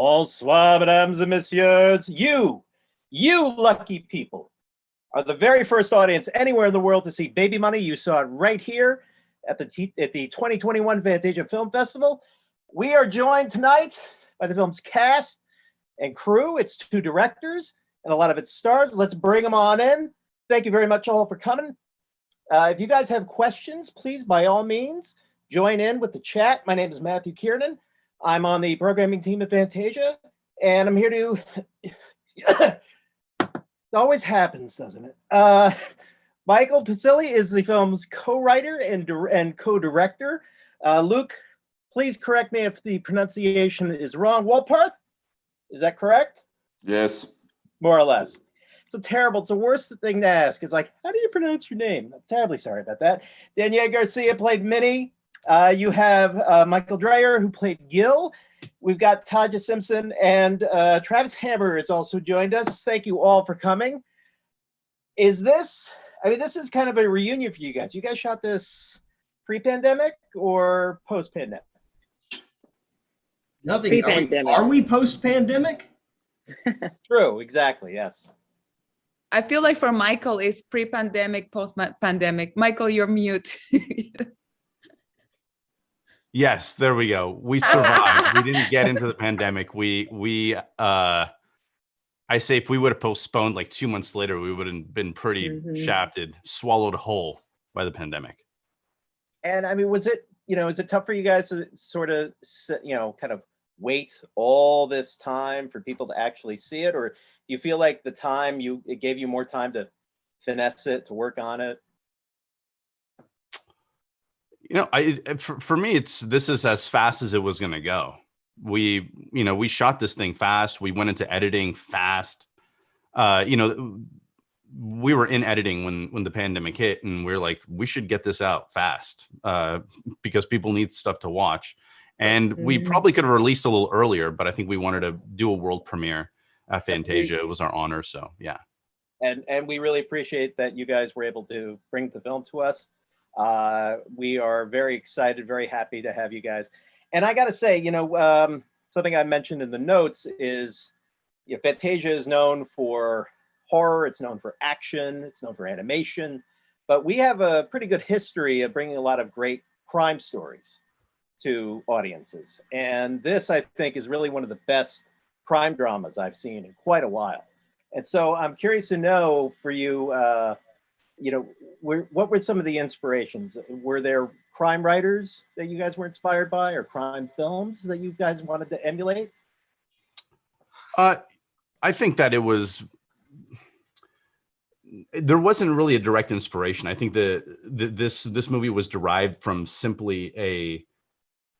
Bonsoir, mesdames and messieurs. You lucky people, are the very first audience anywhere in the world to see Baby Money. You saw it right here at the 2021 Fantasia Film Festival. We are joined tonight by the film's cast and crew. It's 2 directors and a lot of its stars. Let's bring them on in. Thank you very much all for coming. If you guys have questions, please, by all means, join in with the chat. My name is Matthew Kiernan. I'm on the programming team at Fantasia, and I'm here to... It always happens, doesn't it? Michael Pasilli is the film's co-writer and co-director. Luke, please correct me if the pronunciation is wrong. Walparth, is that correct? Yes. More or less. It's the worst thing to ask. It's like, how do you pronounce your name? I'm terribly sorry about that. Danielle Garcia played Minnie. You have Michael Dreyer, who played Gil. We've got Taja Simpson, and Travis Hammer has also joined us. Thank you all for coming. This is kind of a reunion for you guys. You guys shot this pre-pandemic or post-pandemic? Nothing. Pre-pandemic. Are we post-pandemic? True, exactly, yes. I feel like for Michael, it's pre-pandemic, post-pandemic. Michael, you're mute. Yes, there we go. We survived. We didn't get into the pandemic. I say if we would have postponed like 2 months later, we would have been pretty shafted, swallowed whole by the pandemic. And I mean, is it tough for you guys to sort of, kind of wait all this time for people to actually see it? Or do you feel like it gave you more time to finesse it, to work on it? For me, this is as fast as it was going to go. We shot this thing fast. We went into editing fast. We were in editing when the pandemic hit, and we are like, we should get this out fast because people need stuff to watch. And we probably could have released a little earlier, but I think we wanted to do a world premiere at Fantasia. It was our honor. So, yeah. And we really appreciate that you guys were able to bring the film to us. We are very excited, very happy to have you guys. And I got to say, something I mentioned in the notes is Fantasia is known for horror. It's known for action. It's known for animation. But we have a pretty good history of bringing a lot of great crime stories to audiences. And this, I think, is really one of the best crime dramas I've seen in quite a while. And so I'm curious to know for you, what were some of the inspirations? Were there crime writers that you guys were inspired by, or crime films that you guys wanted to emulate? I think that there wasn't really a direct inspiration. I think this movie was derived from simply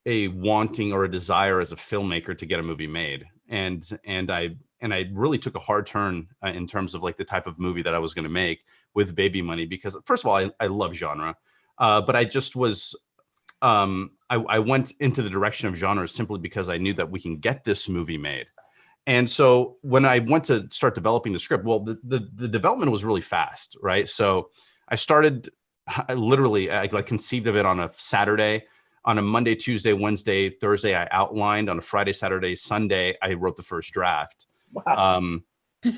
a wanting or a desire as a filmmaker to get a movie made. And I really took a hard turn in terms of like the type of movie that I was going to make with Baby Money, because first of all, I love genre, but I just was, I went into the direction of genre simply because I knew that we can get this movie made. And so when I went to start developing the script, well, the development was really fast, right? So I conceived of it on a Saturday. On a Monday, Tuesday, Wednesday, Thursday, I outlined. On a Friday, Saturday, Sunday, I wrote the first draft. Wow.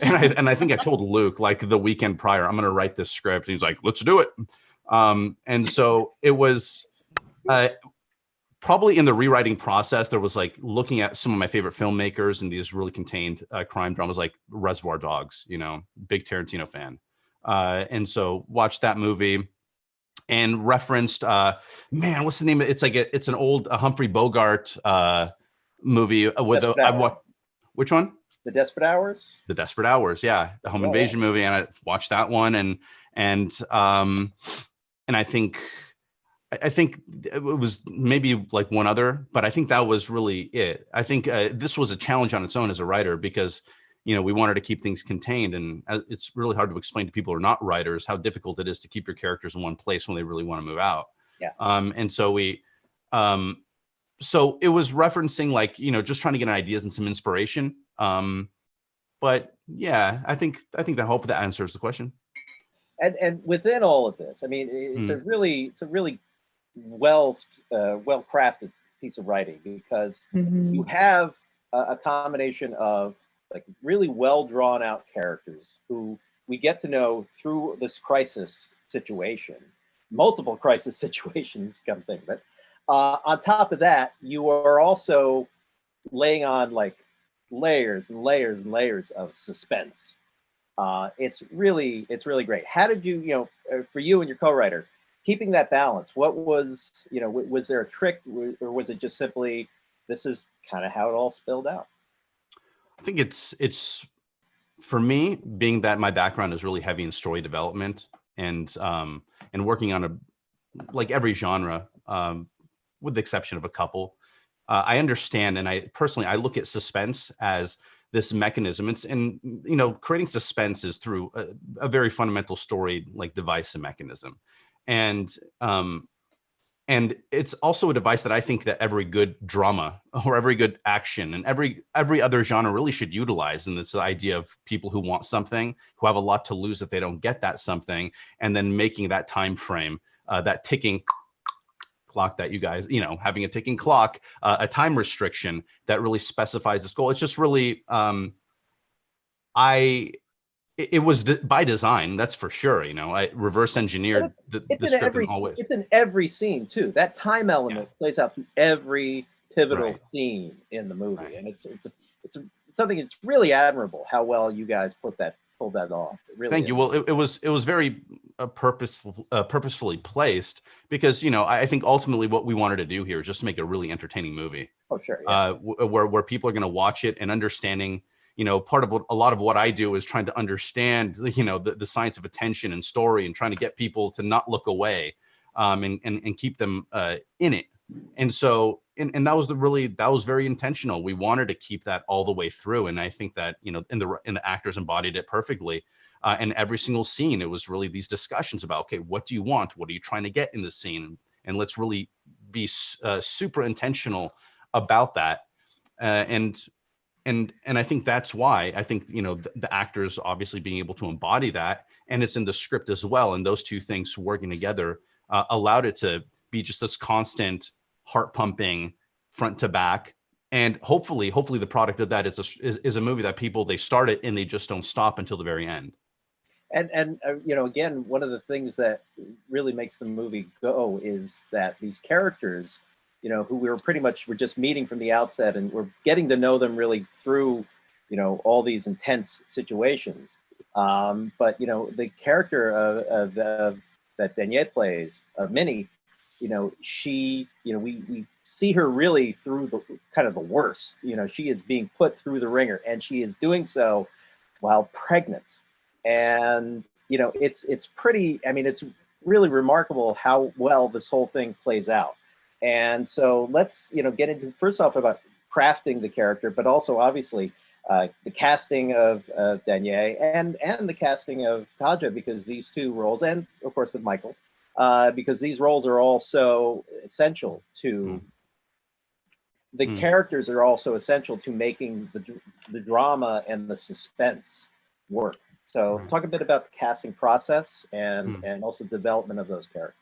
And I think I told Luke like the weekend prior, I'm going to write this script. And he's like, let's do it. And so it was probably in the rewriting process, there was like looking at some of my favorite filmmakers and these really contained crime dramas like Reservoir Dogs, big Tarantino fan. And so watched that movie and referenced, what's the name? It's like it's an old Humphrey Bogart movie with which one? The Desperate Hours. The Desperate Hours, yeah, the home invasion movie, and I watched that one, and I think it was maybe like one other, but I think that was really it. I think this was a challenge on its own as a writer because we wanted to keep things contained, and it's really hard to explain to people who are not writers how difficult it is to keep your characters in one place when they really want to move out. Yeah. And so so it was referencing like just trying to get ideas and some inspiration. But yeah, I think I hope that answers the question. And within all of this, I mean, it's a really well crafted piece of writing because you have a combination of like really well drawn out characters who we get to know through this crisis situation, multiple crisis situations, come think of it. On top of that, you are also laying on like layers and layers and layers of suspense. It's really great. How did you, for you and your co-writer, keeping that balance? What was, was there a trick, or was it just simply this is kind of how it all spilled out? I think it's for me, being that my background is really heavy in story development and working on like every genre, with the exception of a couple. I understand, and I look at suspense as this mechanism. Creating suspense is through a very fundamental story like device and mechanism, and it's also a device that I think that every good drama or every good action and every other genre really should utilize. And this idea of people who want something, who have a lot to lose if they don't get that something, and then making that time frame, that ticking clock that you guys, having a ticking clock, a time restriction that really specifies this goal. It's just really, it was by design, that's for sure. I reverse engineered the script in all ways. It's in every scene too. That time element plays out through every pivotal scene in the movie, and it's something. It's really admirable how well you guys pulled that off. It really Thank is. you. Well, it was very purposefully placed because I think ultimately what we wanted to do here is just make a really entertaining movie. Oh sure. Yeah. Where people are going to watch it and understanding. Part of a lot of what I do is trying to understand, the science of attention and story, and trying to get people to not look away, and keep them in it. And so, and that was very intentional. We wanted to keep that all the way through, and I think that and the actors embodied it perfectly. And every single scene, it was really these discussions about, okay, what do you want? What are you trying to get in this scene? And let's really be super intentional about that. And I think that's why I think, the actors obviously being able to embody that, and it's in the script as well. And those two things working together allowed it to be just this constant heart pumping front to back. And hopefully the product of that is a movie that they start it and they just don't stop until the very end. And again, one of the things that really makes the movie go is that these characters, who we're just meeting from the outset, and we're getting to know them really through, all these intense situations. But the character of that Danielle plays, Minnie, she, we see her really through the kind of the worst. She is being put through the ringer, and she is doing so while pregnant. And it's pretty. I mean, it's really remarkable how well this whole thing plays out. And so let's get into first off about crafting the character, but also obviously the casting of Danielle and the casting of Taja, because these two roles, and of course of Michael, because these roles are also essential to the characters are also essential to making the drama and the suspense work. So talk a bit about the casting process and also development of those characters.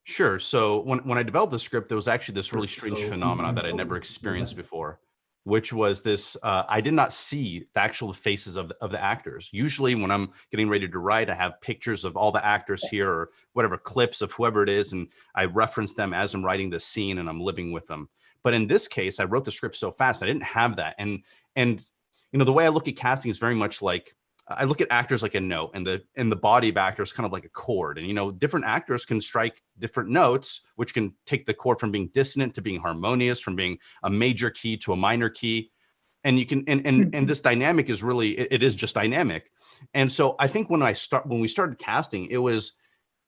Sure. So when I developed the script, there was actually this really strange phenomenon that I'd never experienced before, which was this: I did not see the actual faces of the actors. Usually, when I'm getting ready to write, I have pictures of all the actors here, or whatever clips of whoever it is, and I reference them as I'm writing the scene and I'm living with them. But in this case, I wrote the script so fast I didn't have that, and the way I look at casting is very much like I look at actors like a note, and the body of actors kind of like a chord. And different actors can strike different notes, which can take the chord from being dissonant to being harmonious, from being a major key to a minor key. And you can and this dynamic is really it is just dynamic. And so I think when we started casting, it was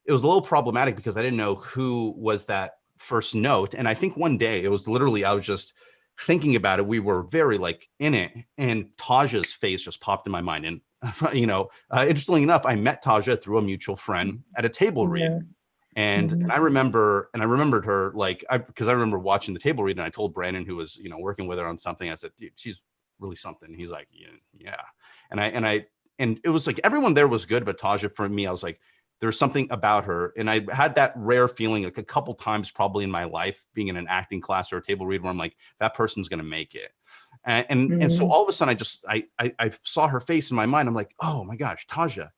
a little problematic because I didn't know who was that first note. And I think one day it was literally I was just thinking about it. We were very like in it, and Taja's face just popped in my mind. And interestingly enough, I met Taja through a mutual friend at a table read, and I remembered her because I remember watching the table read, and I told Brandon, who was working with her on something, I said, "Dude, she's really something." And he's like, "Yeah," and it was like everyone there was good, but Taja, for me, I was like, There's something about her. And I had that rare feeling like a couple times probably in my life, being in an acting class or a table read, where I'm like, that person's going to make it. And so all of a sudden I saw her face in my mind. I'm like, oh my gosh, Taja.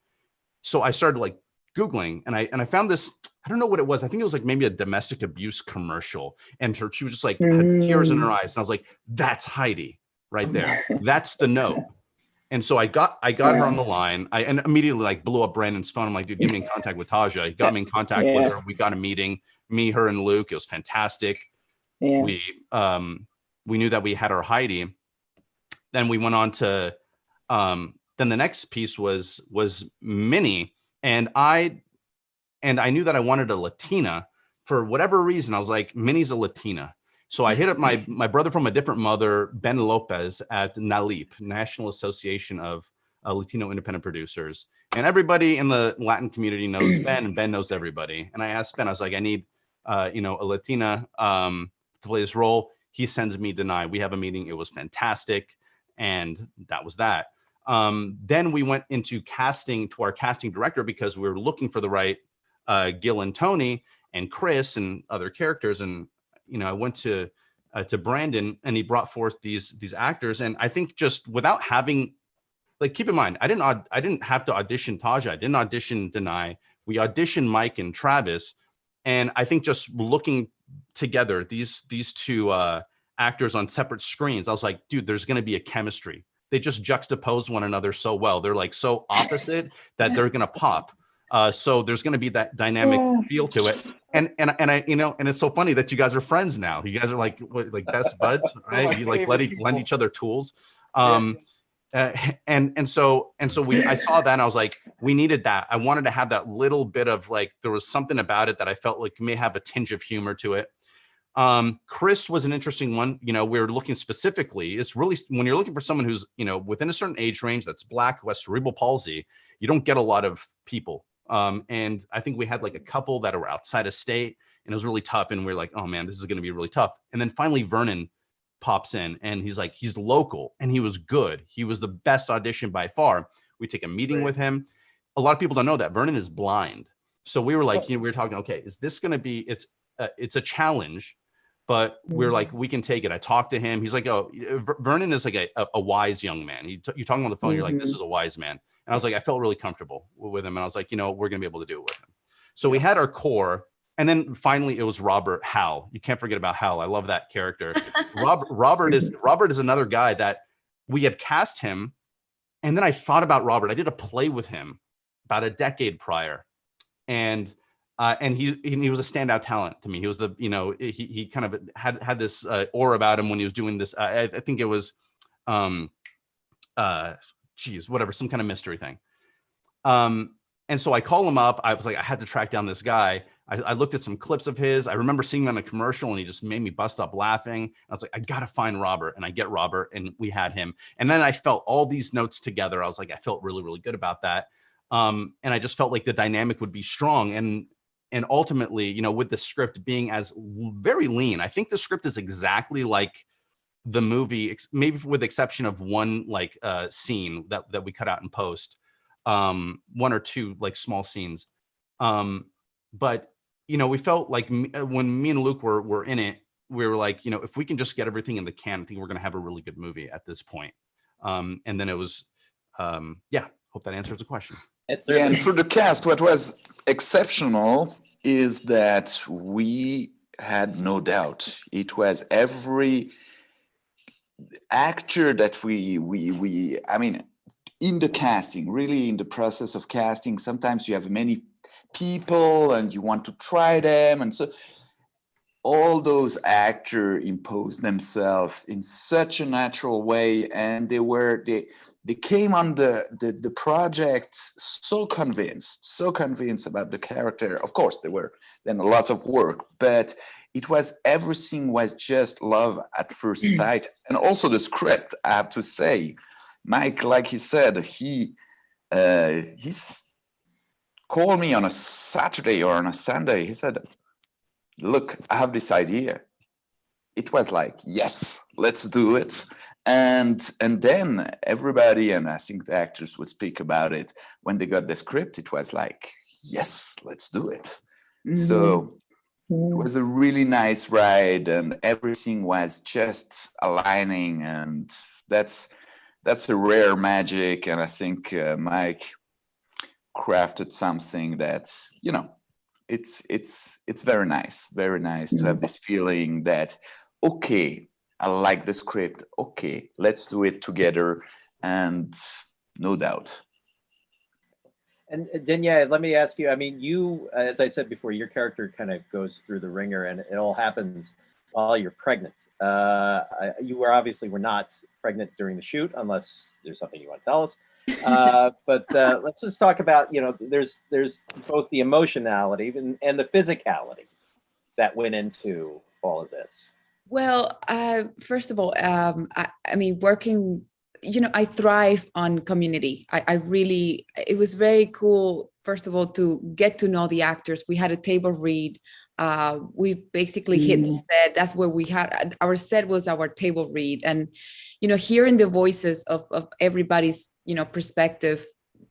So I started like Googling, and I found this, I don't know what it was. I think it was like maybe a domestic abuse commercial. And she was just like, had tears in her eyes. And I was like, that's Heidi right there. That's the note. And so I got her on the line. And immediately like blew up Brandon's phone. I'm like, dude, get me in contact with Taja. He got me in contact with her. We got a meeting, me, her, and Luke. It was fantastic. Yeah. We knew that we had our Heidi. Then we went on to then the next piece was Minnie. And I knew that I wanted a Latina for whatever reason. I was like, Minnie's a Latina. So I hit up my brother from a different mother, Ben Lopez, at NALIP, National Association of Latino Independent Producers. And everybody in the Latin community knows Ben, and Ben knows everybody. And I asked Ben, I was like, I need, a Latina to play this role. He sends me Denai. We have a meeting. It was fantastic. And that was that. Then we went into casting to our casting director because we were looking for the right Gil and Tony and Chris and other characters. And I went to Brandon, and he brought forth these actors. And I think just without having, like, keep in mind, I didn't have to audition Taja. I didn't audition Denai. We auditioned Mike and Travis. And I think just looking together, these two actors on separate screens, I was like, dude, there's going to be a chemistry. They just juxtapose one another so well. They're like so opposite that they're going to pop. So there's going to be that dynamic feel to it. And I, and it's so funny that you guys are friends now. You guys are like best buds, right? You like lend each other tools. And so I saw that and I was like, we needed that. I wanted to have that little bit of like, there was something about it that I felt like may have a tinge of humor to it. Chris was an interesting one. We're looking specifically, it's really, when you're looking for someone who's, within a certain age range, that's Black, who has cerebral palsy, you don't get a lot of people. And I think we had like a couple that were outside of state, and it was really tough. And we're like, oh man, this is going to be really tough. And then finally Vernon pops in, and he's local, and he was good. He was the best audition by far. We take a meeting with him. A lot of people don't know that Vernon is blind. So we were like, we were talking, okay, is this going to be, it's a challenge, but we're like, we can take it. I talked to him. He's like, oh, Vernon is like a wise young man. You're talking on the phone. You're like, this is a wise man. And I was like, I felt really comfortable with him. And I was like, we're going to be able to do it with him. So we had our core. And then finally it was Robert Howell. You can't forget about Howell. I love that character. Robert is another guy that we had cast him. And then I thought about Robert. I did a play with him about a decade prior. And he was a standout talent to me. He was he kind of had this aura about him when he was doing this. I think it was, some kind of mystery thing. And so I call him up. I was like, I had to track down this guy. I looked at some clips of his. I remember seeing him in a commercial, and he just made me bust up laughing. I was like, I got to find Robert. And I get Robert, and we had him. And then I felt all these notes together. I was like, I felt really, really good about that. And I just felt like the dynamic would be strong. And ultimately, with the script being as very lean, I think the script is exactly like the movie, maybe with the exception of one scene that we cut out in post, one or two like small scenes. But we felt like when me and Luke were in it, we were like, if we can just get everything in the can, I think we're going to have a really good movie at this point. And then it was, hope that answers the question. And for the cast, what was exceptional is that we had no doubt. It was every actor that we I mean, in the casting, really in the process of casting, sometimes you have many people and you want to try them. And so all those actors imposed themselves in such a natural way. And they came on the project so convinced about the character. Of course, there were then a lot of work, but everything was just love at first sight. And also the script, I have to say, Mike, like he said, he's called me on a Saturday or on a Sunday. He said, look, I have this idea. It was like, yes, let's do it. And then everybody, and I think the actors would speak about it, when they got the script, it was like, yes, let's do it. Mhm. So it Mm. was a really nice ride, and everything was just aligning, and that's a rare magic. And I think Mike crafted something that's, you know, it's very nice to have this feeling that, okay, I like the script, okay, let's do it together. And no doubt. And Danielle, let me ask you. I mean, you, as I said before, your character kind of goes through the ringer, and it all happens while you're pregnant. You were obviously were not pregnant during the shoot, unless there's something you want to tell us. But let's just talk about, you know, there's both the emotionality and the physicality that went into all of this. Well, first of all, I mean, working, you know, I thrive on community. I really, it was very cool, first of all, to get to know the actors. We had a table read. We basically hit the set. That's where we had our set was our table read. And, you know, hearing the voices of everybody's, you know, perspective,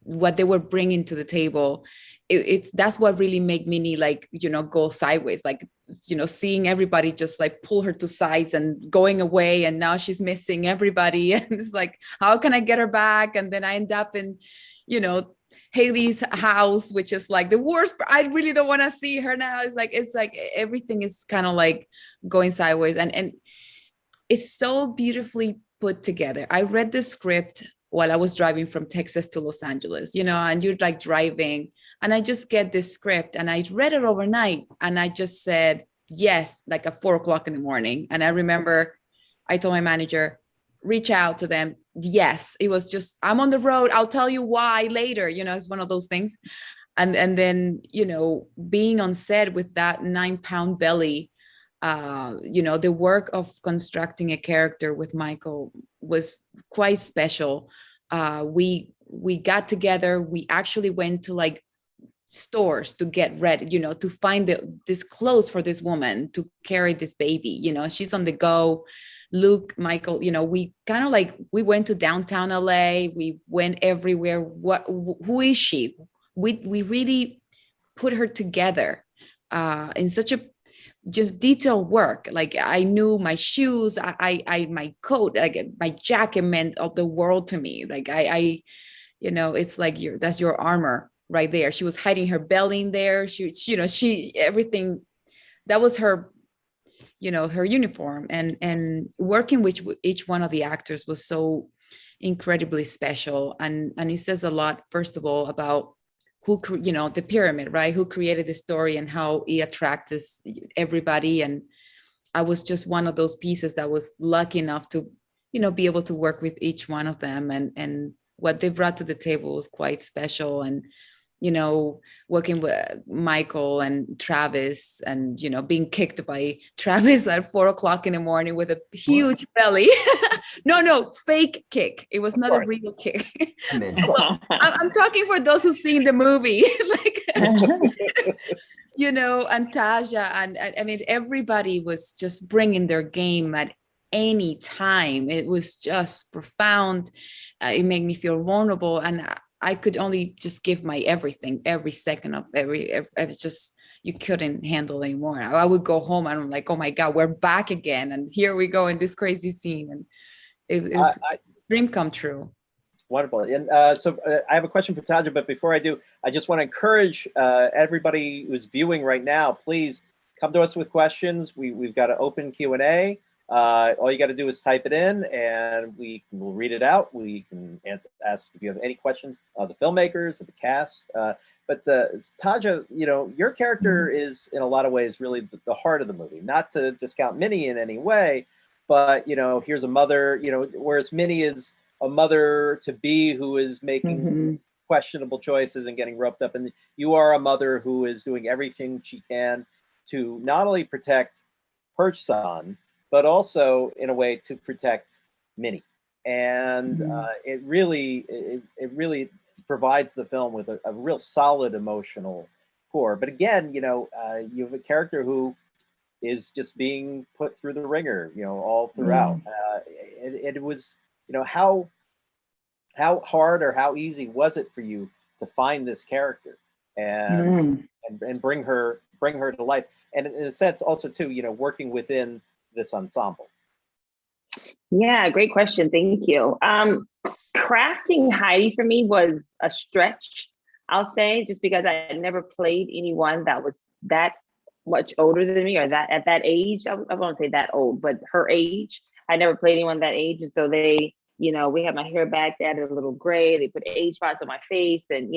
what they were bringing to the table, it's that's what really made Minnie, like, you know, go sideways, like, you know, seeing everybody just like pull her to sides and going away, and now she's missing everybody, and it's like, how can I get her back? And then I end up in, you know, Haley's house, which is like the worst. I really don't want to see her now. It's like everything is kind of like going sideways, and it's so beautifully put together. I read the script while I was driving from Texas to Los Angeles, you know, and you're like driving, and I just get this script, and I read it overnight, and I just said yes, like at 4 o'clock in the morning. And I remember I told my manager, reach out to them. Yes, it was just, I'm on the road, I'll tell you why later, you know, it's one of those things. And then, you know, being on set with that 9-pound belly, you know, the work of constructing a character with Michael was quite special. We got together, we actually went to like stores to get ready, you know, to find this clothes for this woman to carry this baby, you know, she's on the go. Luke, Michael, you know, we kind of like, we went to downtown LA, we went everywhere. Who is she? We really put her together in such a just detailed work. Like, I knew my shoes, I my coat, like my jacket meant of the world to me. Like I you know, it's like that's your armor right there. She was hiding her belly in there. She you know, she everything that was her, you know, her uniform. And working with each one of the actors was so incredibly special. And it says a lot, first of all, about who, you know, the pyramid, right? Who created the story and how it attracts everybody. And I was just one of those pieces that was lucky enough to, you know, be able to work with each one of them. And what they brought to the table was quite special. And, you know, working with Michael and Travis, and, you know, being kicked by Travis at 4 o'clock in the morning with a huge belly. No, fake kick. It was not a real kick. I'm talking for those who've seen the movie. Like, you know, and Taja, and I mean, everybody was just bringing their game at any time. It was just profound. It made me feel vulnerable, and I could only just give my everything, every second of I was just, you couldn't handle anymore. I would go home and I'm like, oh my God, we're back again. And here we go in this crazy scene. And it was dream come true. Wonderful. And so I have a question for Taja, but before I do, I just want to encourage everybody who's viewing right now, please come to us with questions. We've got an open Q&A. All you got to do is type it in, and we'll read it out. We can ask if you have any questions of the filmmakers, of the cast. But Taja, you know, your character is in a lot of ways really the heart of the movie. Not to discount Minnie in any way, but, you know, here's a mother, you know, whereas Minnie is a mother to be who is making questionable choices and getting roped up, and you are a mother who is doing everything she can to not only protect her son, but also in a way to protect Minnie. And it really provides the film with a real solid emotional core. But again, you know, you have a character who is just being put through the ringer, you know, all throughout. It was, you know, how hard or how easy was it for you to find this character and bring her to life. And in a sense, also too, working within this ensemble. Yeah, great question. Thank you. Crafting Heidi for me was a stretch, I'll say, just because I had never played anyone that was that much older than me, or that at that age. I won't say that old, but her age. I never played anyone that age. And so they, we had my hair back, they added a little gray, they put age spots on my face. And,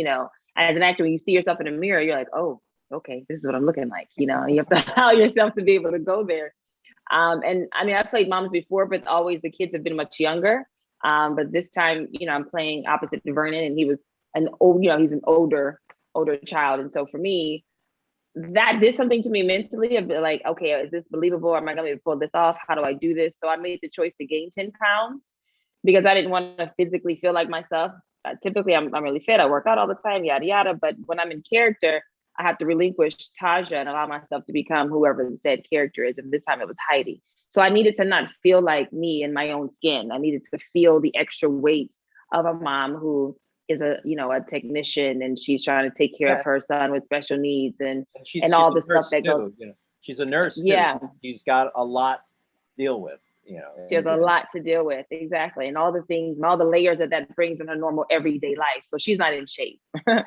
as an actor, when you see yourself in the mirror, you're like, oh, okay, this is what I'm looking like. You have to allow yourself to be able to go there. And I mean, I played moms before, but always the kids have been much younger. But this time, I'm playing opposite Vernon, and he was he's an older child. And so for me, that did something to me mentally of like, okay, is this believable? Am I going to pull this off? How do I do this? So I made the choice to gain 10 pounds because I didn't want to physically feel like myself. Typically, I'm really fit. I work out all the time, yada, yada. But when I'm in character, I have to relinquish Taja and allow myself to become whoever the said character is. And this time it was Heidi. So I needed to not feel like me in my own skin. I needed to feel the extra weight of a mom who is a technician, and she's trying to take care of her son with special needs and all the stuff that goes. She's a nurse. Yeah. Too. She's got a lot to deal with. She has a lot to deal with, exactly, and all the things and all the layers that brings in her normal everyday life. So she's not in shape, for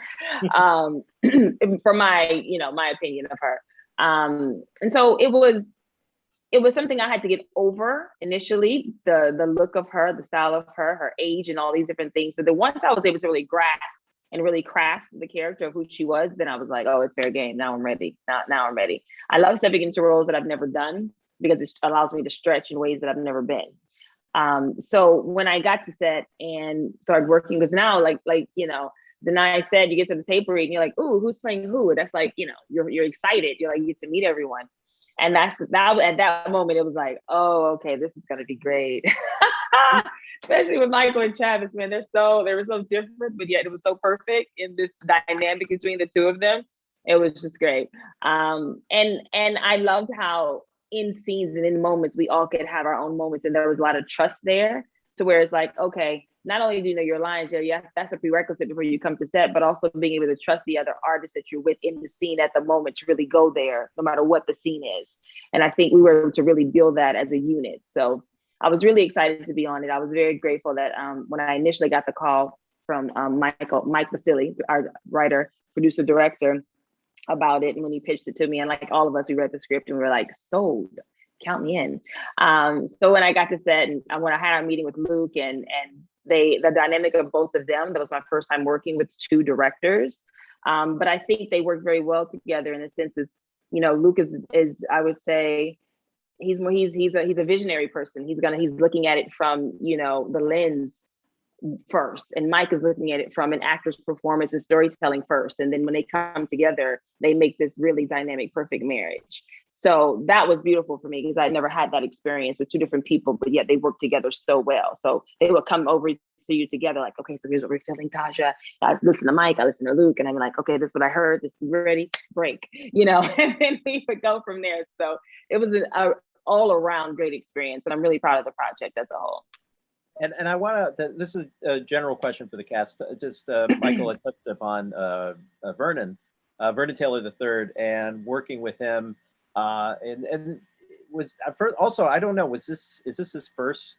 my my opinion of her. And so it was something I had to get over initially. The look of her, the style of her age, and all these different things. So once I was able to really grasp and really craft the character of who she was, then I was like, oh, it's fair game. Now I'm ready. Now I'm ready. I love stepping into roles that I've never done, because it allows me to stretch in ways that I've never been. So when I got to set and started working, because now, like Denai said, you get to the tape read and you're like, ooh, who's playing who? And that's like, you're excited. You're like, you get to meet everyone. And that at that moment, it was like, oh, okay, this is gonna be great. Especially with Michael and Travis, man, they were so different, but yet it was so perfect in this dynamic between the two of them. It was just great. And I loved how in scenes and in moments, we all could have our own moments, and there was a lot of trust there, to where it's like, okay, not only do you know your lines, that's a prerequisite before you come to set, but also being able to trust the other artists that you're with in the scene at the moment to really go there, no matter what the scene is. And I think we were able to really build that as a unit. So I was really excited to be on it. I was very grateful that when I initially got the call from Mike Vasily, our writer, producer, director, about it, and when he pitched it to me, and like all of us, we read the script and we were like, sold, count me in. So when I got to set, and when I had our meeting with Luke and the dynamic of both of them, that was my first time working with two directors. But I think they work very well together in the sense is, Luke is I would say he's a visionary person. He's looking at it from, the lens first, and Mike is looking at it from an actor's performance and storytelling first, and then when they come together, they make this really dynamic, perfect marriage. So that was beautiful for me, because I never had that experience with two different people, but yet they work together so well. So they would come over to you together, like, okay, so here's what we're feeling, Taja. I listen to Mike, I listen to Luke, and I'm like, okay, this is what I heard. This is ready, break, and then we would go from there. So it was an all around great experience, and I'm really proud of the project as a whole. And I want to, this is a general question for the cast. Just Michael had touched upon Vernon Taylor III, and working with him. And was also, I don't know, is this his first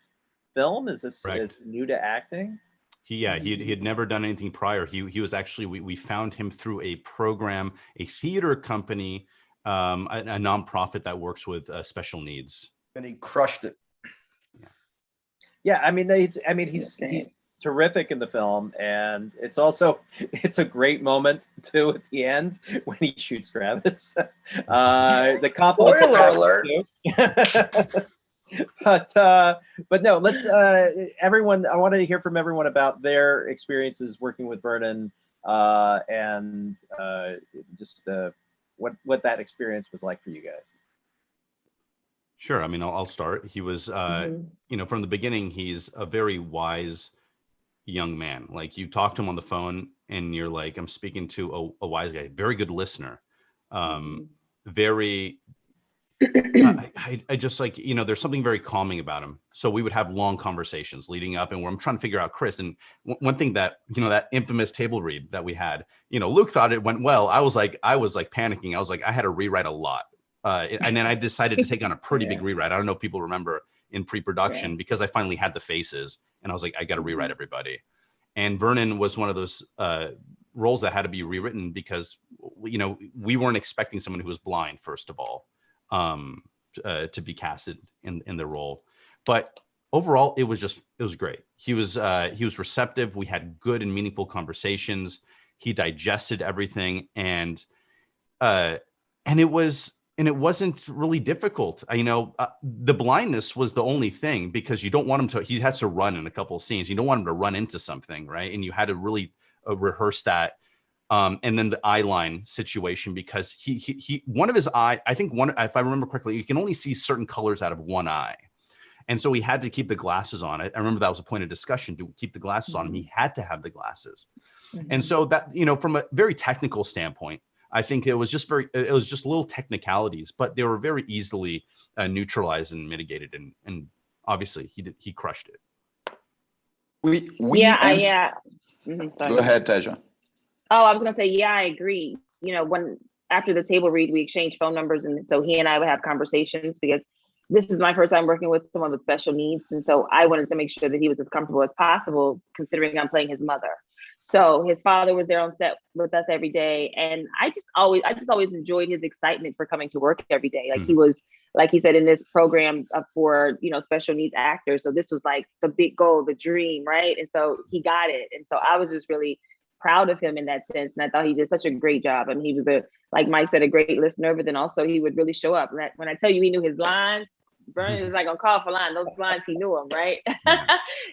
film? Is this new to acting? He had never done anything prior. He was actually, we found him through a program, a theater company, a nonprofit that works with special needs. And he crushed it. Yeah, I mean, he's terrific in the film, and it's a great moment too at the end when he shoots Travis. The compliment. Spoiler alert. But no, let's everyone. I want to hear from everyone about their experiences working with Vernon, and just what that experience was like for you guys. Sure. I mean, I'll start. He was, from the beginning, he's a very wise young man. Like, you talk to him on the phone and you're like, I'm speaking to a wise guy, very good listener. Very, I just like, you know, there's something very calming about him. So we would have long conversations leading up, and where I'm trying to figure out Chris. And one thing that, you know, that infamous table read that we had, you know, Luke thought it went well. I was like panicking. I was like, I had to rewrite a lot. And then I decided to take on a pretty big rewrite. I don't know if people remember in pre-production, because I finally had the faces, and I was like, I got to rewrite everybody. And Vernon was one of those roles that had to be rewritten because, you know, we weren't expecting someone who was blind, first of all, to be casted in the role. But overall, it was great. He was receptive. We had good and meaningful conversations. He digested everything, and it wasn't really difficult. The blindness was the only thing, because you don't want him to, he has to run in a couple of scenes. You don't want him to run into something, right? And you had to really rehearse that. And then the eye line situation, because he one of his eye, I think one, if I remember correctly, you can only see certain colors out of one eye. And so he had to keep the glasses on. I remember that was a point of discussion, to keep the glasses on him. He had to have the glasses. And so that, you know, from a very technical standpoint, I think it was just little technicalities, but they were very easily neutralized and mitigated. And obviously he crushed it. Go ahead, Taja. Oh, I was gonna say, yeah, I agree. You know, when after the table read, we exchanged phone numbers, and so he and I would have conversations, because this is my first time working with someone with special needs, and so I wanted to make sure that he was as comfortable as possible, considering I'm playing his mother. So his father was there on set with us every day, and I just always enjoyed his excitement for coming to work every day. Like he was, like he said, in this program for, you know, special needs actors. So this was like the big goal, the dream, right? And so he got it, and so I was just really proud of him in that sense. And I thought he did such a great job. I mean, he was like Mike said, a great listener, but then also he would really show up. When I tell you he knew his lines, Vernon was like on call for line. Those lines, he knew them, right?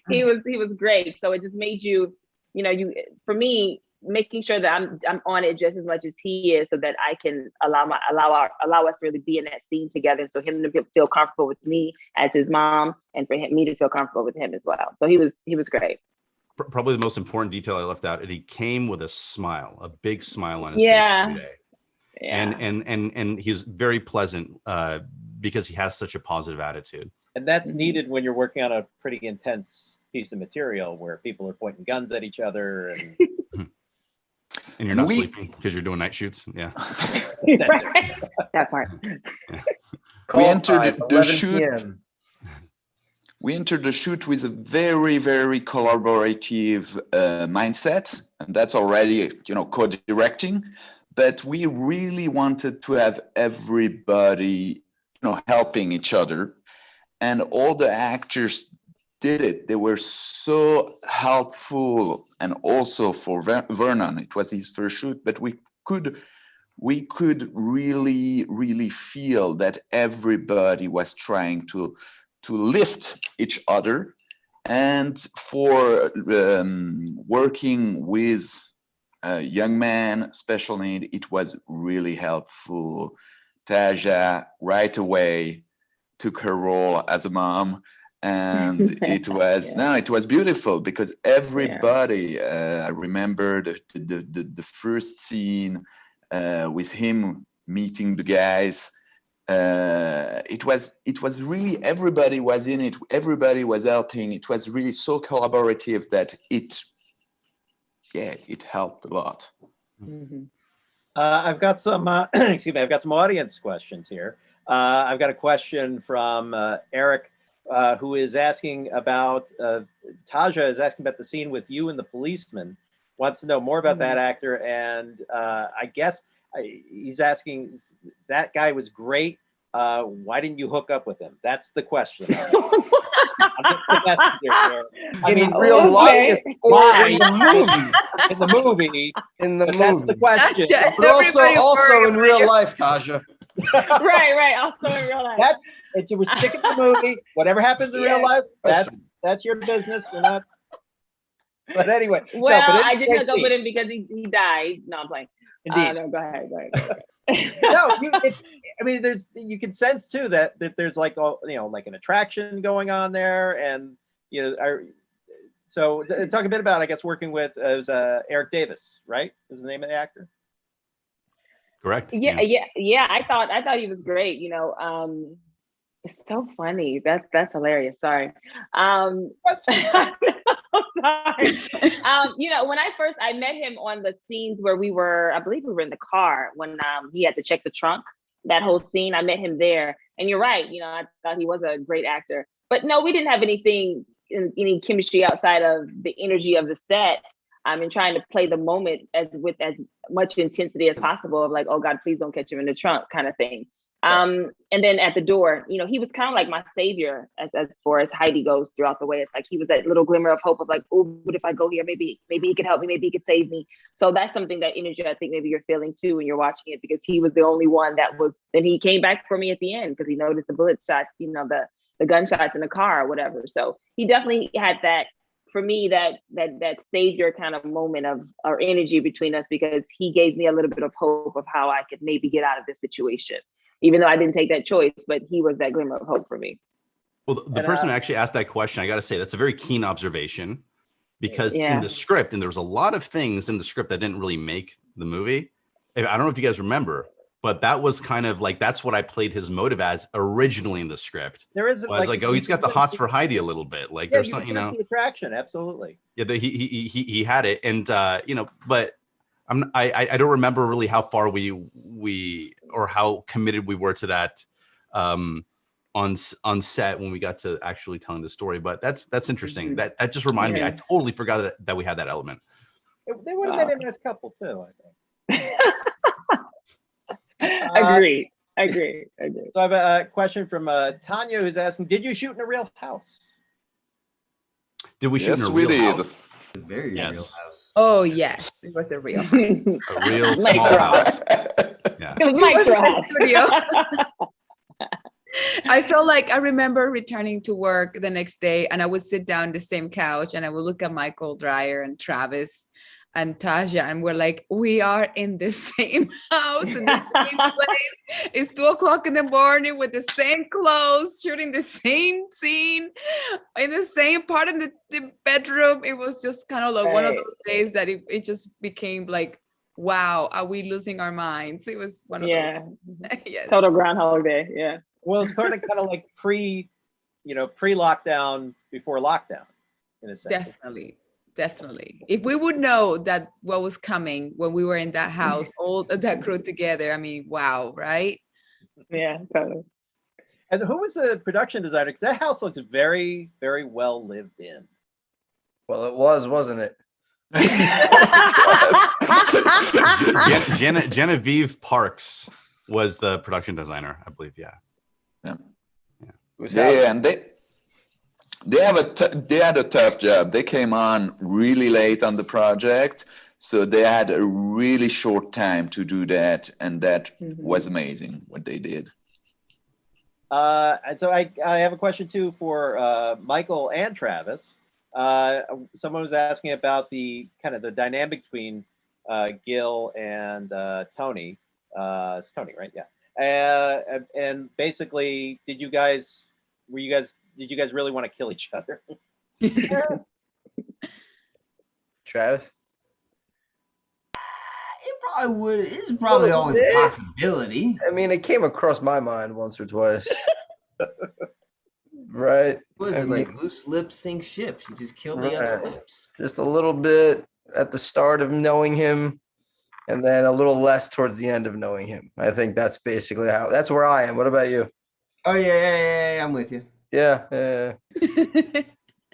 He was great. So it just made you, you know, for me, making sure that I'm on it just as much as he is, so that I can allow us to really be in that scene together. So him to feel comfortable with me as his mom, and for me to feel comfortable with him as well. So he was great. Probably the most important detail I left out, and he came with a smile, a big smile on his face every day. Yeah. And he was very pleasant because he has such a positive attitude. And that's needed when you're working on a pretty intense piece of material where people are pointing guns at each other and and you're not sleeping because you're doing night shoots. Yeah. That part. Yeah. We entered the shoot. We entered the shoot with a very, very collaborative mindset, and that's already, you know, co-directing. But we really wanted to have everybody, you know, helping each other, and all the actors did it. They were so helpful, and also for Vernon, it was his first shoot, but we could really, really feel that everybody was trying to lift each other. And for working with a young man, special need, it was really helpful. Taja right away took her role as a mom, and it was beautiful, because everybody, I remember the first scene with him meeting the guys. It was really, everybody was in it, everybody was helping. It was really so collaborative that it helped a lot. I've got some excuse me, I've got some audience questions here. I've got a question from Eric, who is asking about Taja is asking about the scene with you and the policeman, wants to know more about that actor, and I guess he's asking, that guy was great. Why didn't you hook up with him? That's the question. I'm just the messenger here. In real life, or in the movie? In the movie. In the movie. That's the question. But also in real life, Taja. Right. Also in real life. We're sticking to the movie. Whatever happens in real life, that's your business. We're not. But anyway. Well, I didn't hook up with him because he died. No, I'm playing. Indeed. No, go ahead. No, you can sense too that there's like, like an attraction going on there, and so talk a bit about, I guess, working with Eric Davis, right? Is the name of the actor? Correct. Yeah. I thought he was great. It's so funny. That's hilarious. Sorry. I'm sorry. When I met him on the scenes where I believe we were in the car when he had to check the trunk. That whole scene, I met him there. And you're right. I thought he was a great actor. But no, we didn't have any chemistry outside of the energy of the set. And trying to play the moment with as much intensity as possible of like, oh God, please don't catch him in the trunk kind of thing. And then at the door, he was kind of like my savior as far as Heidi goes throughout the way. It's like he was that little glimmer of hope of like, oh, but if I go here, maybe he could help me, maybe he could save me. So that's something, that energy I think maybe you're feeling too when you're watching it, because he was the only one and he came back for me at the end because he noticed the bullet shots, the gunshots in the car or whatever. So he definitely had that, for me, that savior kind of moment of our energy between us, because he gave me a little bit of hope of how I could maybe get out of this situation. Even though I didn't take that choice, but he was that glimmer of hope for me. Well, the person who actually asked that question, I got to say, that's a very keen observation, because in the script, and there was a lot of things in the script that didn't really make the movie. I don't know if you guys remember, but that was kind of like, that's what I played his motive as originally in the script. There is like, oh, he's got the hots for Heidi a little bit. Like there's something, the attraction. Absolutely. Yeah, he had it. And, but I don't remember really how far we or how committed we were to that on set when we got to actually telling the story. But that's interesting. Mm-hmm. That just reminded me. I totally forgot that we had that element. They would have been a nice couple too, I think. Agreed. So I have a question from Tanya, who's asking, did you shoot in a real house? Did we shoot in a real house? Very real house. Oh yes, it was a real house. A real small house. Yeah. It was Mike's house. I felt like I remember returning to work the next day, and I would sit down on the same couch and I would look at Michael Dreyer and Travis and Tasha, and we're like, we are in the same house, in the same place. It's 2:00 in the morning with the same clothes, shooting the same scene in the same part of the bedroom. It was just kind of like one of those days that it just became like, wow, are we losing our minds? It was one of those. Yes. Total Groundhog Day. Yeah. Well, it's kind of like pre-lockdown, before lockdown, in a sense. Definitely. If we would know that what was coming when we were in that house, all that crew together, I mean, wow, right? Yeah, totally. And who was the production designer? Because that house looks very, very well lived in. Well, it was, wasn't it? Genevieve Parks was the production designer, I believe. Yeah. And they had a tough job. They came on really late on the project, so they had a really short time to do that, and that was amazing what they did. And so I have a question too for Michael and Travis. Someone was asking about the kind of the dynamic between Gil and Tony. It's Tony, right? Yeah. And basically, did you guys really want to kill each other? Travis? It probably would. It's probably always a possibility. I mean, it came across my mind once or twice. Right? Was it like loose lips sink ships? You just kill the other lips. Just a little bit at the start of knowing him, and then a little less towards the end of knowing him. I think that's basically that's where I am. What about you? Oh yeah, I'm with you. Yeah.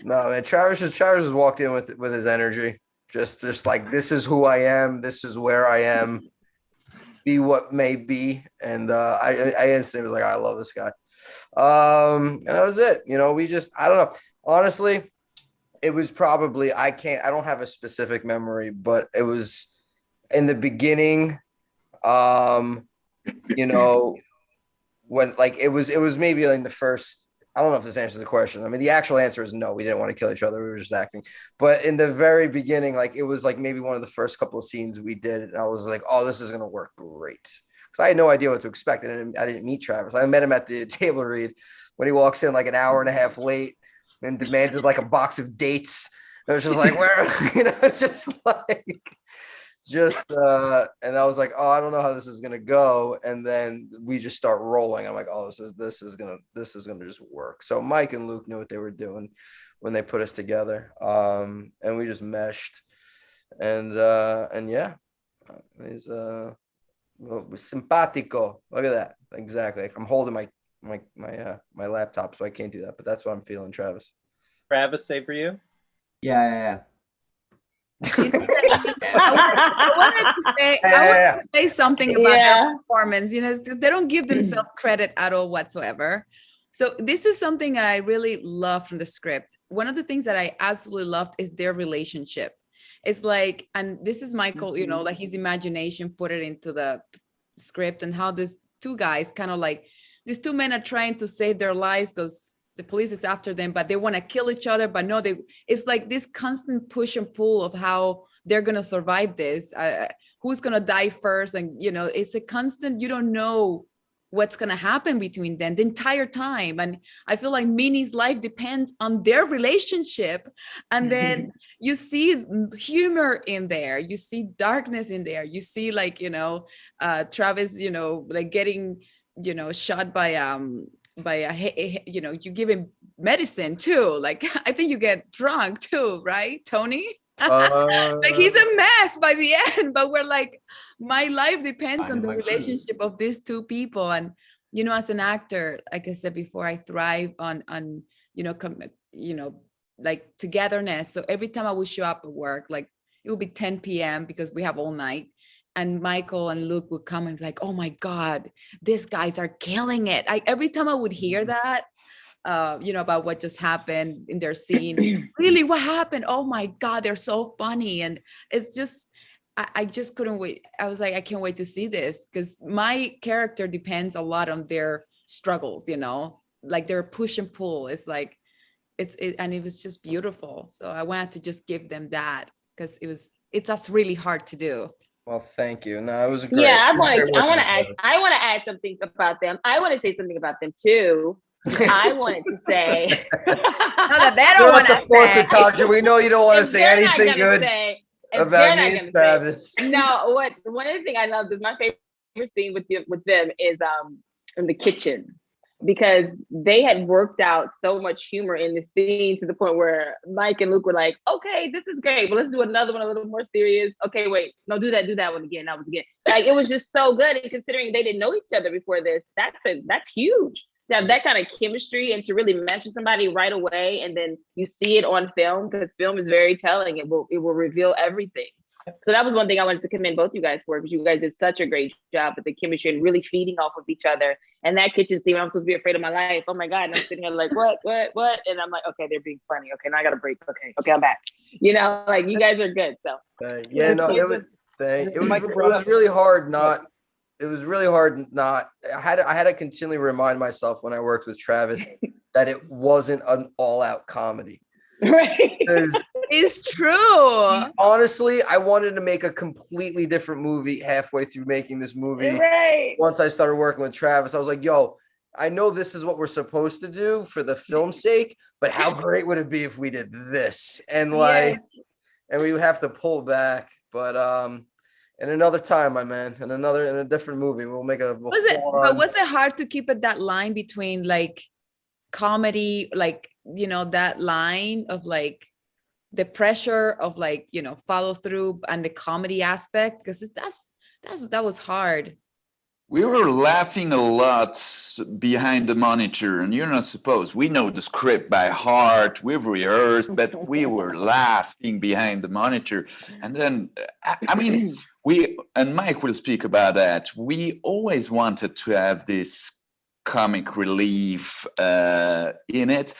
No, man, Travis has walked in with his energy. Just like, this is who I am. This is where I am. Be what may be. And I instantly was like, I love this guy. And that was it. I don't know. Honestly, it was probably, I don't have a specific memory, but it was in the beginning, when like it was maybe like the first, I don't know if this answers the question. I mean, the actual answer is no, we didn't want to kill each other. We were just acting. But in the very beginning, like it was like maybe one of the first couple of scenes we did. And I was like, oh, this is going to work great. Because I had no idea what to expect. And I didn't meet Travis. I met him at the table read when he walks in like an hour and a half late and demanded like a box of dates. It was just like, where, just like, just and I was like, oh, I don't know how this is gonna go. And then we just start rolling. I'm like, oh, this is gonna just work. So Mike and Luke knew what they were doing when they put us together. And we just meshed. And yeah, he's simpatico. Look at that. Exactly. I'm holding my laptop, so I can't do that. But that's what I'm feeling, Travis. Travis, say for you. Yeah. I wanted to say something about their performance. You know, they don't give themselves credit at all whatsoever. So this is something I really love from the script. One of the things that I absolutely loved is their relationship. It's like, and this is Michael, you know, like his imagination put it into the script, and how these two guys kind of like, these two men are trying to save their lives because the police is after them, but they want to kill each other. But no, it's like this constant push and pull of how they're going to survive this. Who's going to die first? And, you know, it's a constant, you don't know what's going to happen between them the entire time. And I feel like Minnie's life depends on their relationship. And then you see humor in there, you see darkness in there, you see, like, you know, Travis, you know, like getting, you know, shot by a, you know, you give him medicine too. Like, I think you get drunk too, right, Tony? Like, he's a mess by the end, but we're like, my life depends on the relationship of these two people. And, you know, as an actor, like I said before, I thrive on you know, like togetherness. So every time I would show up at work, like it would be 10 p.m. because we have all night, and Michael and Luke would come and be like, oh my God, these guys are killing it. Every time I would hear that, you know, about what just happened in their scene, really, what happened? Oh my God, they're so funny. And it's just, I just couldn't wait. I was like, I can't wait to see this, because my character depends a lot on their struggles, you know, like their push and pull. It's like, and it was just beautiful. So I wanted to just give them that, because it's us really hard to do. Well, thank you. No, it was great. Yeah, I want to add something about them. I want to say something about them too. I wanted to say. No, that they don't want to force say. it, Tasha. We know you don't want to say anything good about me and Travis. No, one of the things I loved is my favorite scene with them is in the kitchen, because they had worked out so much humor in the scene to the point where Mike and Luke were like, okay, this is great, but let's do another one a little more serious. Okay, wait, no, do that one again. That was again. Like, it was just so good. And considering they didn't know each other before this, that's huge. To have that kind of chemistry and to really mesh with somebody right away, and then you see it on film, because film is very telling. It will reveal everything. So that was one thing I wanted to commend both you guys for, because you guys did such a great job with the chemistry and really feeding off of each other. And that kitchen scene, I'm supposed to be afraid of my life. Oh my God. And I'm sitting here like, what? And I'm like, okay, they're being funny. Okay, now I got a break. Okay, I'm back. You know, like, you guys are good. So yeah, no, it was really hard not. It was really hard not. I had to continually remind myself when I worked with Travis that it wasn't an all-out comedy. Right. It's true. Honestly, I wanted to make a completely different movie halfway through making this movie. Right. Once I started working with Travis, I was like, yo, I know this is what we're supposed to do for the film's sake, but how great would it be if we did this? And like, and we would have to pull back. But and another time, my man, in a different movie, we'll make a. Was it hard to keep it that line between like comedy, like, you know, that line of like the pressure of like, you know, follow through and the comedy aspect? Because that was hard. We were laughing a lot behind the monitor, and you're not supposed. We know the script by heart. We've rehearsed, but we were laughing behind the monitor. And then, I mean, and Mike will speak about that. We always wanted to have this comic relief in it.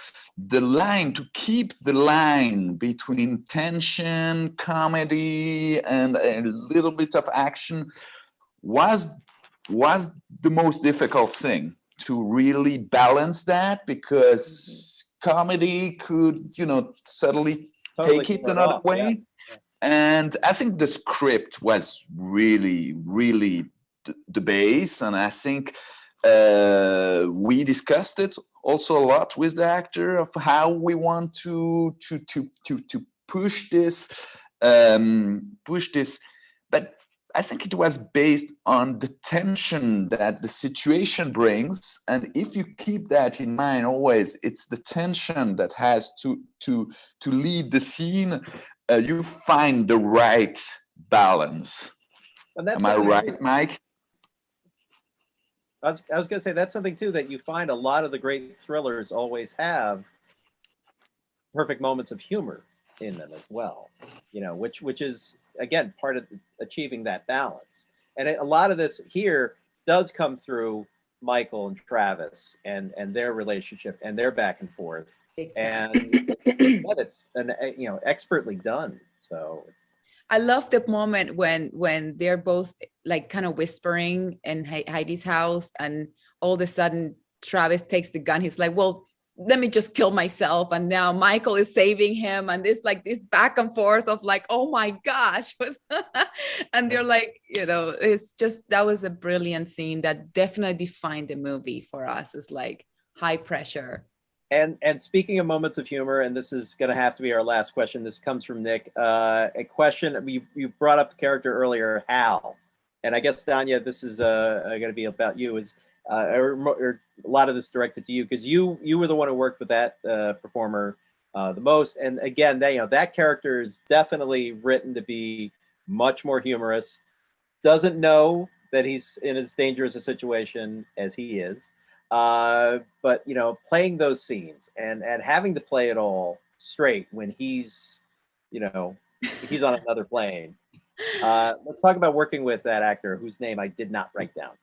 To keep the line between tension, comedy, and a little bit of action was the most difficult thing, to really balance that, because comedy could, you know, suddenly take it another way. Yeah. And I think the script was really, really the base. And I think we discussed it also a lot with the actor of how we want to push this. But I think it was based on the tension that the situation brings, and if you keep that in mind always, it's the tension that has to lead the scene. You find the right balance. And that's Am I something right, Mike? I was going to say that's something too that you find a lot of the great thrillers always have perfect moments of humor in them as well. You know, which is again part of achieving that balance. And a lot of this here does come through Michael and Travis and their relationship and their back and forth. And it's an expertly done. So I love the moment when they're both like kind of whispering in Heidi's house, and all of a sudden Travis takes the gun. He's like, "Well, let me just kill myself." And now Michael is saving him, and this like this back and forth of like, "Oh my gosh!" And they're like, it's just that was a brilliant scene that definitely defined the movie for us. It's like high pressure. And speaking of moments of humor, and this is going to have to be our last question. This comes from Nick. A question you brought up the character earlier, Hal, and I guess Danya, this is going to be about you. Is or a lot of this directed to you because you were the one who worked with that performer the most. And again, that character is definitely written to be much more humorous. Doesn't know that he's in as dangerous a situation as he is. But playing those scenes and having to play it all straight when he's he's on another plane. Let's talk about working with that actor whose name I did not write down.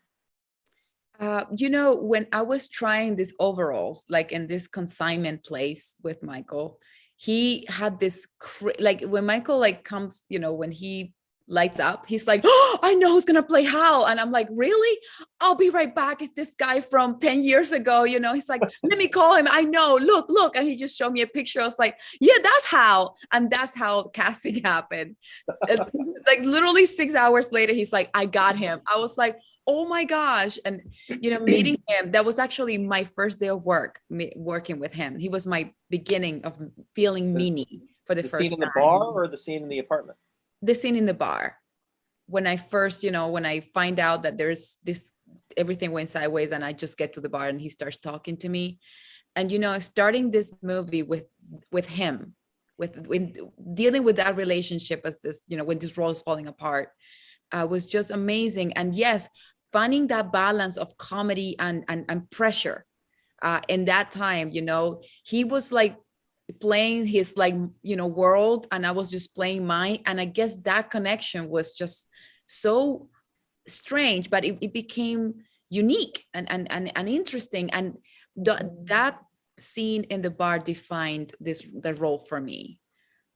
When I was trying these overalls, like in this consignment place with Michael, he had this like when Michael like comes, when he lights up, he's like, "Oh, I know who's gonna play Hal." And I'm like, "Really? I'll be right back. It's this guy from 10 years ago." He's like, "Let me call him. I know, look." And he just showed me a picture. I was like, "Yeah, that's Hal." And that's how casting happened. Like literally 6 hours later, he's like, "I got him." I was like, "Oh my gosh." And meeting him, that was actually my first day of working with him. He was my beginning of feeling Mimi for the first time. The scene in the bar or the scene in the apartment? The scene in the bar, when I first, when I find out that there's this, everything went sideways, and I just get to the bar and he starts talking to me, and starting this movie with him, with dealing with that relationship as this, when this role is falling apart, was just amazing. And yes, finding that balance of comedy and pressure. In that time, he was like playing his world, and I was just playing mine, and I guess that connection was just so strange, but it became unique and interesting, and that scene in the bar defined the role for me.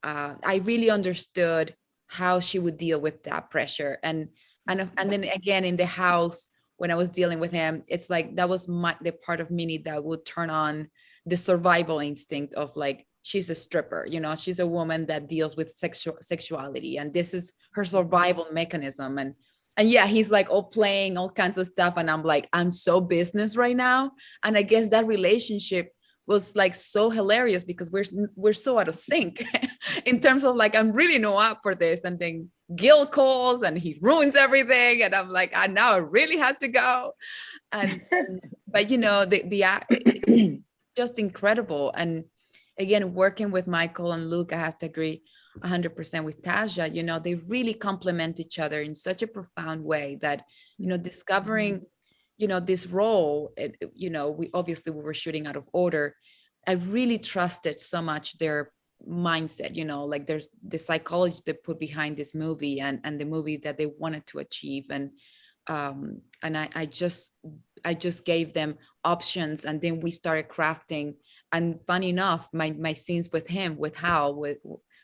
I really understood how she would deal with that pressure, and then again in the house when I was dealing with him, it's like that was the part of Minnie that would turn on the survival instinct of like, she's a stripper, she's a woman that deals with sexuality, and this is her survival mechanism. And yeah, he's like all playing all kinds of stuff, and I'm like, I'm so business right now. And I guess that relationship was like so hilarious because we're so out of sync in terms of like, I'm really not up for this, and then Gil calls and he ruins everything, and I'm like, now I really have to go. But the just incredible. And again, working with Michael and Luke, I have to agree 100% with Taja. They really complement each other in such a profound way that, discovering, this role, we were shooting out of order. I really trusted so much their mindset, like there's the psychology they put behind this movie and the movie that they wanted to achieve. And I just gave them options, and then we started crafting. And funny enough, my scenes with him, with Hal,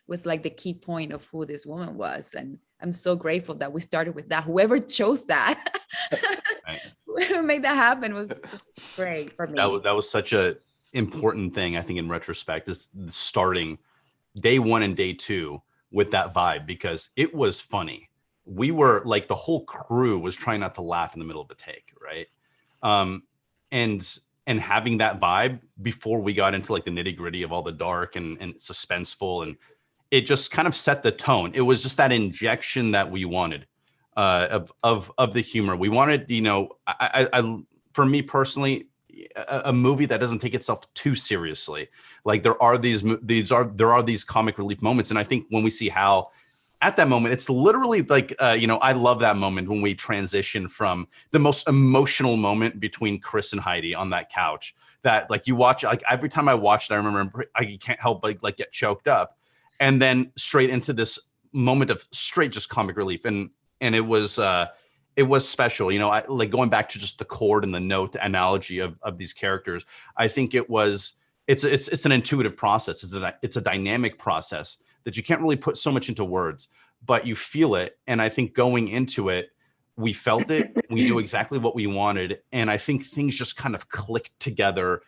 was like the key point of who this woman was. And I'm so grateful that we started with that. Whoever chose that, whoever made that happen was just great for me. That was such a important thing, I think, in retrospect, is starting day one and day two with that vibe, because it was funny. We were like, the whole crew was trying not to laugh in the middle of a take, right? And having that vibe before we got into like the nitty gritty of all the dark and suspenseful, and it just kind of set the tone. It was just that injection that we wanted. of the humor. We wanted, you know, I for me personally, a movie that doesn't take itself too seriously. Like there are these comic relief moments, and I think when we see Hal at that moment, it's literally like, you know, I love that moment when we transition from the most emotional moment between Chris and Heidi on that couch. That like you watch, like every time I watched it, I remember I can't help but like get choked up, and then straight into this moment of straight just comic relief, and it was special. You know, I like going back to just the chord and the note analogy of these characters. I think it's an intuitive process. It's a dynamic process that you can't really put so much into words, but you feel it. And I think going into it, we felt it. We knew exactly what we wanted, and I think things just kind of clicked together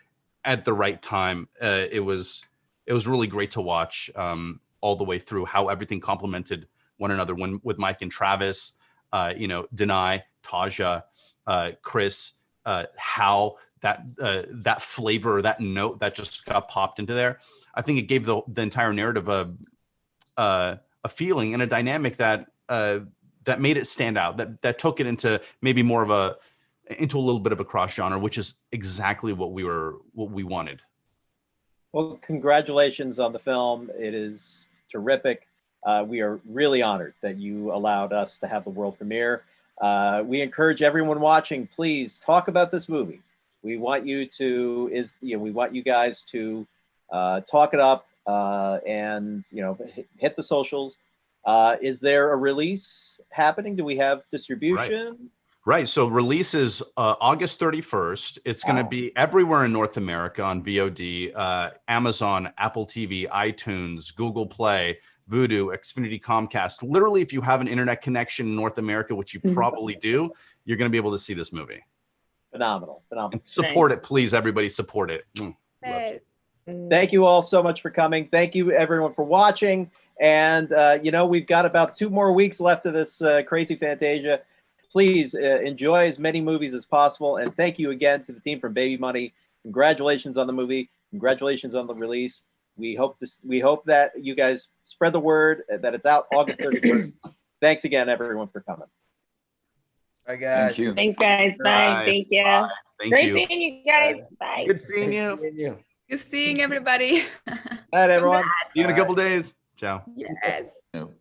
at the right time. It was really great to watch all the way through how everything complemented one another. When with Mike and Travis, you know, Denai, Taja, Chris, Hal, that flavor, that note that just got popped into there. I think it gave the entire narrative a feeling and a dynamic that that made it stand out, that took it into maybe more of into a little bit of a cross genre, which is exactly what we wanted. Well, congratulations on the film. It is terrific. We are really honored that you allowed us to have the world premiere. We encourage everyone watching, please talk about this movie. We want you guys to talk it up and, you know, hit the socials. Is there a release happening? Do we have distribution? Right. So release is August 31st. It's going to be everywhere in North America on VOD, Amazon, Apple TV, iTunes, Google Play, Vudu, Xfinity, Comcast. Literally, if you have an internet connection in North America, which you probably do, you're going to be able to see this movie. Phenomenal. And support it, please, everybody. Support it. Thank you all so much for coming. Thank you, everyone, for watching. And, you know, we've got about 2 more weeks left of this crazy Fantasia. Please enjoy as many movies as possible. And thank you again to the team from Baby Money. Congratulations on the movie. Congratulations on the release. We hope that you guys spread the word that it's out August 31st. Thanks again, everyone, for coming. Bye, guys. Thank you. Thanks, guys. Bye. Thank you. Bye. Thank Great you. seeing you guys. Bye. Good seeing you. Good seeing everybody. All right, everyone. See you in a couple days. Ciao. Yes. No.